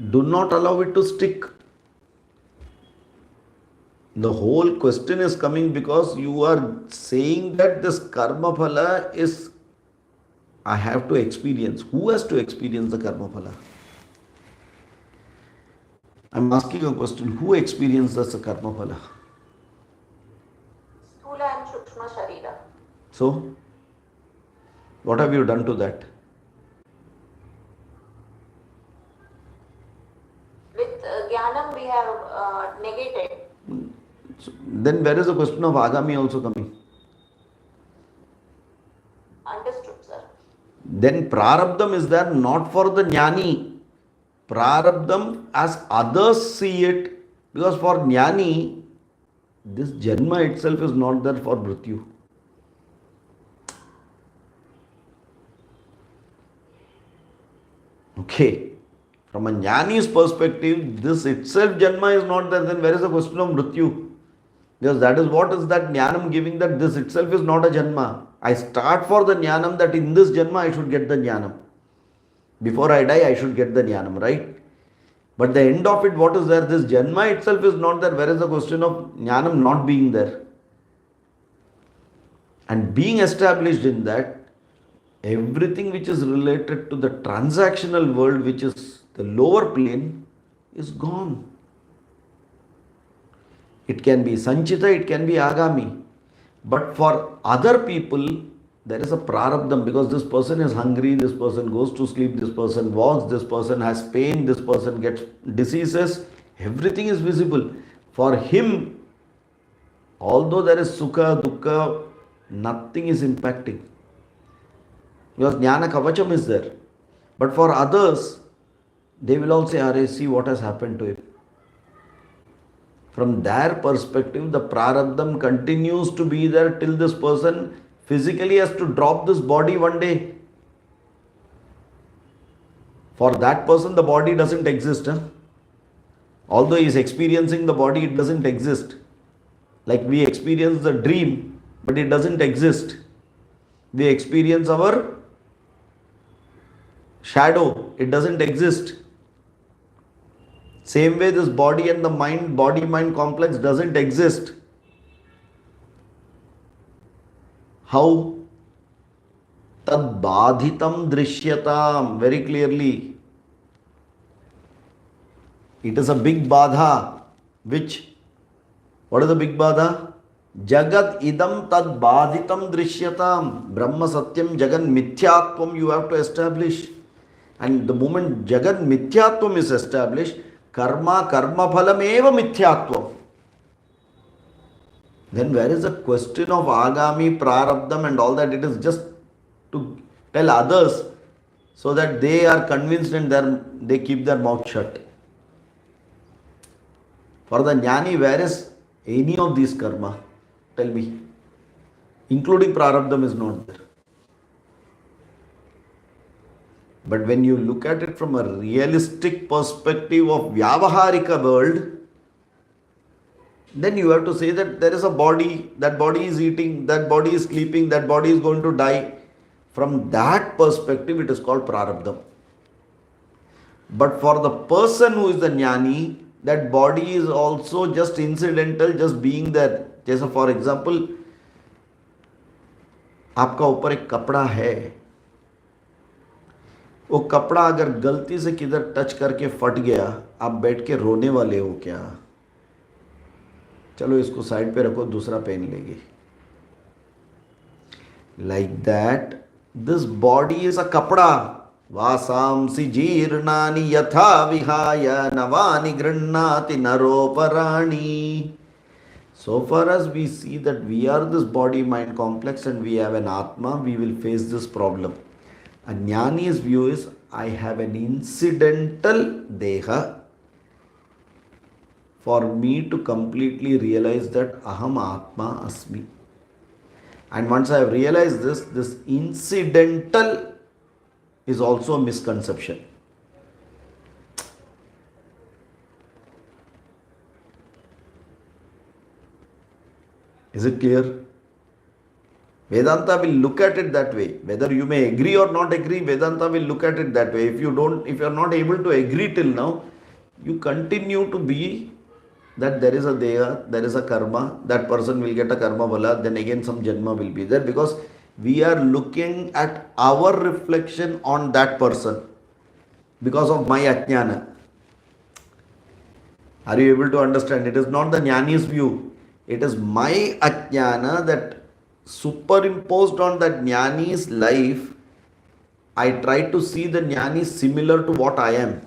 S1: do not allow it to stick. The whole question is coming because you are saying that this karma phala is, I have to experience. Who has to experience the karma phala? I am asking a question. Who experiences the karma phala?
S4: Sthula and Shukshma Sharira.
S1: So, what have you done to that?
S4: With Jnanam we have negated.
S1: So, then where is the question of agami also coming?
S4: Understood, sir.
S1: Then prarabdham is there not for the jnani. Prarabdham as others see it, because for jnani, this janma itself is not there for mrityu. Okay. From a jnani's perspective, this itself janma is not there. Then where is the question of mrityu? Because that is what is that jnanam giving, that this itself is not a janma. I start for the jnanam that in this janma I should get the jnanam. Before I die, I should get the jnanam, right? But the end of it, what is there? This janma itself is not there. Where is the question of jnanam not being there? And being established in that, everything which is related to the transactional world, which is the lower plane, is gone. It can be sanchita, it can be agami. But for other people, there is a prarabdham, because this person is hungry, this person goes to sleep, this person walks, this person has pain, this person gets diseases. Everything is visible. For him, although there is sukha, dukkha, nothing is impacting. Because jnana kavacham is there. But for others, they will all say, "Arey, see what has happened to him." From their perspective, the prarabdham continues to be there till this person physically has to drop this body one day. For that person, the body doesn't exist. Although he is experiencing the body, it doesn't exist. Like we experience the dream, but it doesn't exist. We experience our shadow, it doesn't exist. Same way, this body and the mind, body-mind complex doesn't exist. How? Tad badhitam drishyatam. Very clearly. It is a big badha. Which? What is the big badha? Jagat idam tad badhitam drishyatam. Brahma satyam jagan mithyatvam you have to establish. And the moment jagat mithyatvam is established, karma phalam eva mithyatvam. Then where is the question of agami, prarabdham and all that? It is just to tell others so that they are convinced and they keep their mouth shut. For the jnani, where is any of these karma? Tell me. Including prarabdham is not there. But when you look at it from a realistic perspective of Vyavaharika world, then you have to say that there is a body, that body is eating, that body is sleeping, that body is going to die. From that perspective, it is called prarabdham. But for the person who is the jnani, that body is also just incidental, just being there. जैसे for example आपका ऊपर एक कपड़ा है, वो कपड़ा अगर गलती से किधर टच करके फट गया, आप बैठ के रोने वाले हो क्या? चलो इसको साइड पे रखो, दूसरा पहन लेंगे. Like that this body is a कपड़ा. वासांसि जीर्णानि यथा विहाय नवानि गृह्णाति नरोपराणि. So far as we see that we are this body mind complex and we have an Atma, we will face this problem. A Jnani's view is, I have an incidental Deha for me to completely realize that Aham Atma Asmi. And once I have realized this incidental is also a misconception. Is it clear? Vedanta will look at it that way. Whether you may agree or not agree, Vedanta will look at it that way. If you are not able to agree till now, you continue to be that there is a Deha, there is a karma, that person will get a karma bala, then again some janma will be there, because we are looking at our reflection on that person because of my ajnana. Are you able to understand? It is not the Jnani's view. It is my ajnana that superimposed on that Jnani's life. I try to see the Jnani similar to what I am.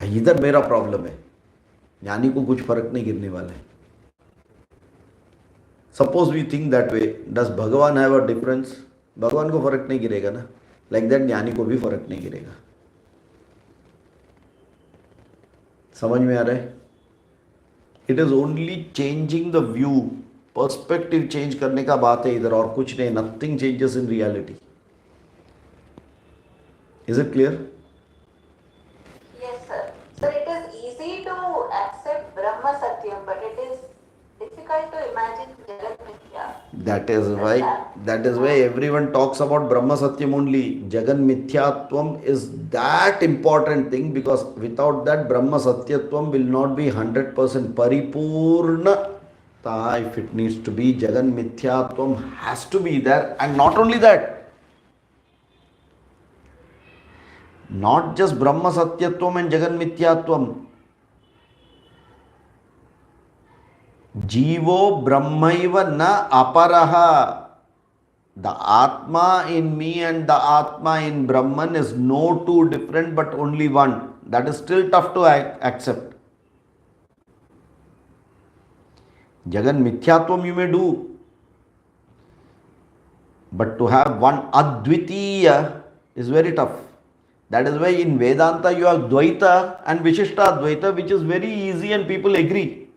S1: इधर मेरा problem है. ज्ञानी को कुछ फर्क नहीं गिरने वाला है. Suppose we think that way, does भगवान हैव अ डिफरेंस? भगवान को फर्क नहीं गिरेगा ना. लाइक दैट ज्ञानी को भी फर्क नहीं गिरेगा. समझ में आ रहा है? It is only changing the view, perspective change करने का बात है इधर, और कुछ नहीं. Nothing changes in reality. Is it clear?
S4: Sir, it is easy to accept Brahma Satyam, but it is difficult to imagine Jagat Mithya.
S1: That is why everyone talks about Brahma Satyam only. Jagan Mithyatvam is that important thing, because without that Brahma Satyatvam will not be 100% paripurna. If it needs to be, Jagan Mithyatvam has to be there. And not only that, not just Brahma Satyatvam and Jagan Mithyatvam. Jivo Brahmaiva na aparaha. The Atma in me and the Atma in Brahman is no two different, but only one. That is still tough to accept. Jagan Mithyatvam you may do, but to have one Advitiya is very tough. That is why in Vedanta you have Dvaita and Vishishta Advaita, which is very easy and people agree.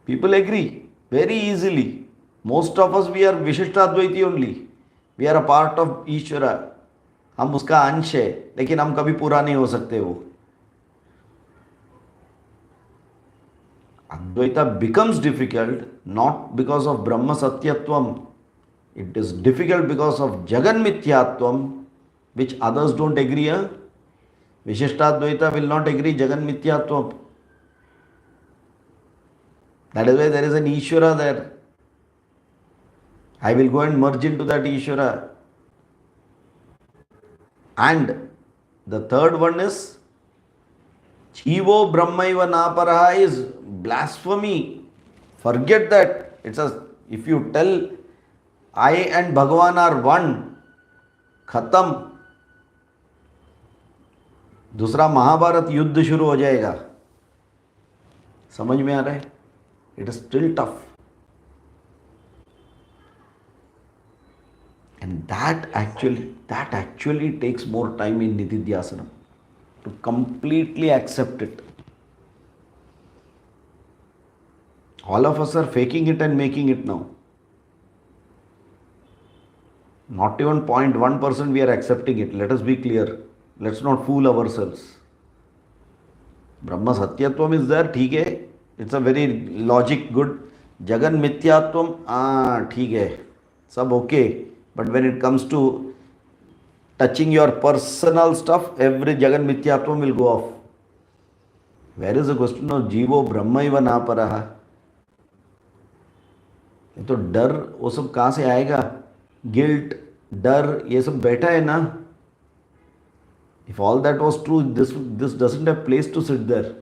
S1: People agree very easily. Most of us, we are Vishishta Advaiti only. We are a part of Ishvara. हम उसका अंश है, लेकिन हम कभी पूरा नहीं हो सकते. वो Advaita becomes difficult not because of Brahma Satyatvam. It is difficult because of Jagan Mithyatvam, which others don't agree. Vishishtadvaita will not agree Jagan Mithyatvam. That is why there is an Ishvara there. I will go and merge into that Ishvara. And the third one is Jivo Brahmaiva Naparaha is blasphemy. Forget that. If you tell I and Bhagavan are one, खत्म. दूसरा महाभारत युद्ध शुरू हो जाएगा. समझ में आ रहा है? It is still tough. And that actually takes more time in Nididhyasanam to completely accept it. All of us are faking it and making it now. Not even 0.1% we are accepting it. Let us be clear. Let's not fool ourselves. Brahma Satyatvam is there, ठीक है. It's a very logic, good. Jagan Mithyatvam, ठीक है. सब okay. But when it comes to touching your personal stuff, every Jagan Mithyatvam will go off. Where is the question of Jivo Brahmaiva Naparaha? ये तो डर वो सब कहाँ से आएगा? गिल्ट, डर, ये सब बैठा है ना. If all that was true, this doesn't have place to sit there.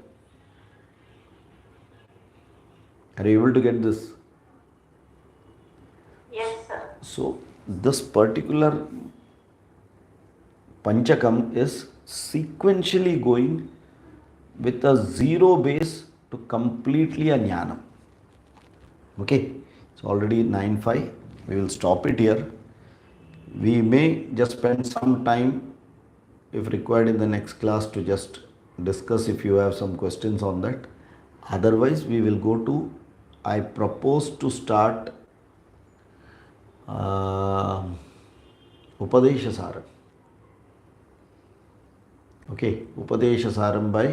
S1: Are you able to get this?
S4: Yes, sir.
S1: So this particular Panchakam is sequentially going with a zero base to completely a jnanam. Okay, it's already 9:05. We will stop it here. We may just spend some time, if required, in the next class to just discuss if you have some questions on that. Otherwise, we will go to, I propose to start Upadesha Saram. Okay, Upadesha Saram by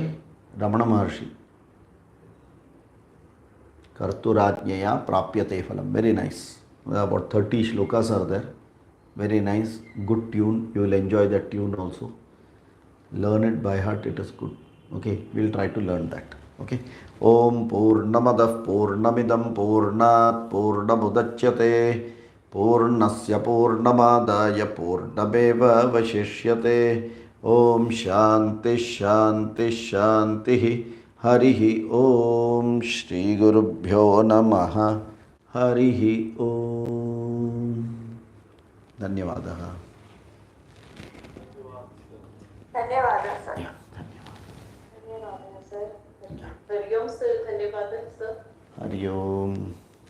S1: Ramana Maharshi. Karturajñaya prapyate phalam. Very nice. About 30 shlokas are there. Very nice. Good tune. You will enjoy that tune also. Learn it by heart. It is good. Okay, we will try to learn that. Okay. Om Purnamadah Purnamidam Purnat Purnamudachyate Purnasya Purnamadaya Purnameva Vashishyate. Om Shanti Shanti Shanti. Harihi Om. Shri Gurubhyo Namaha. Harihi Om. धन्यवादः.
S4: धन्यवादः sir.
S1: Yeah,
S2: धन्यवादः sir. Hariom sir. धन्यवादः sir.
S1: Hari ओम.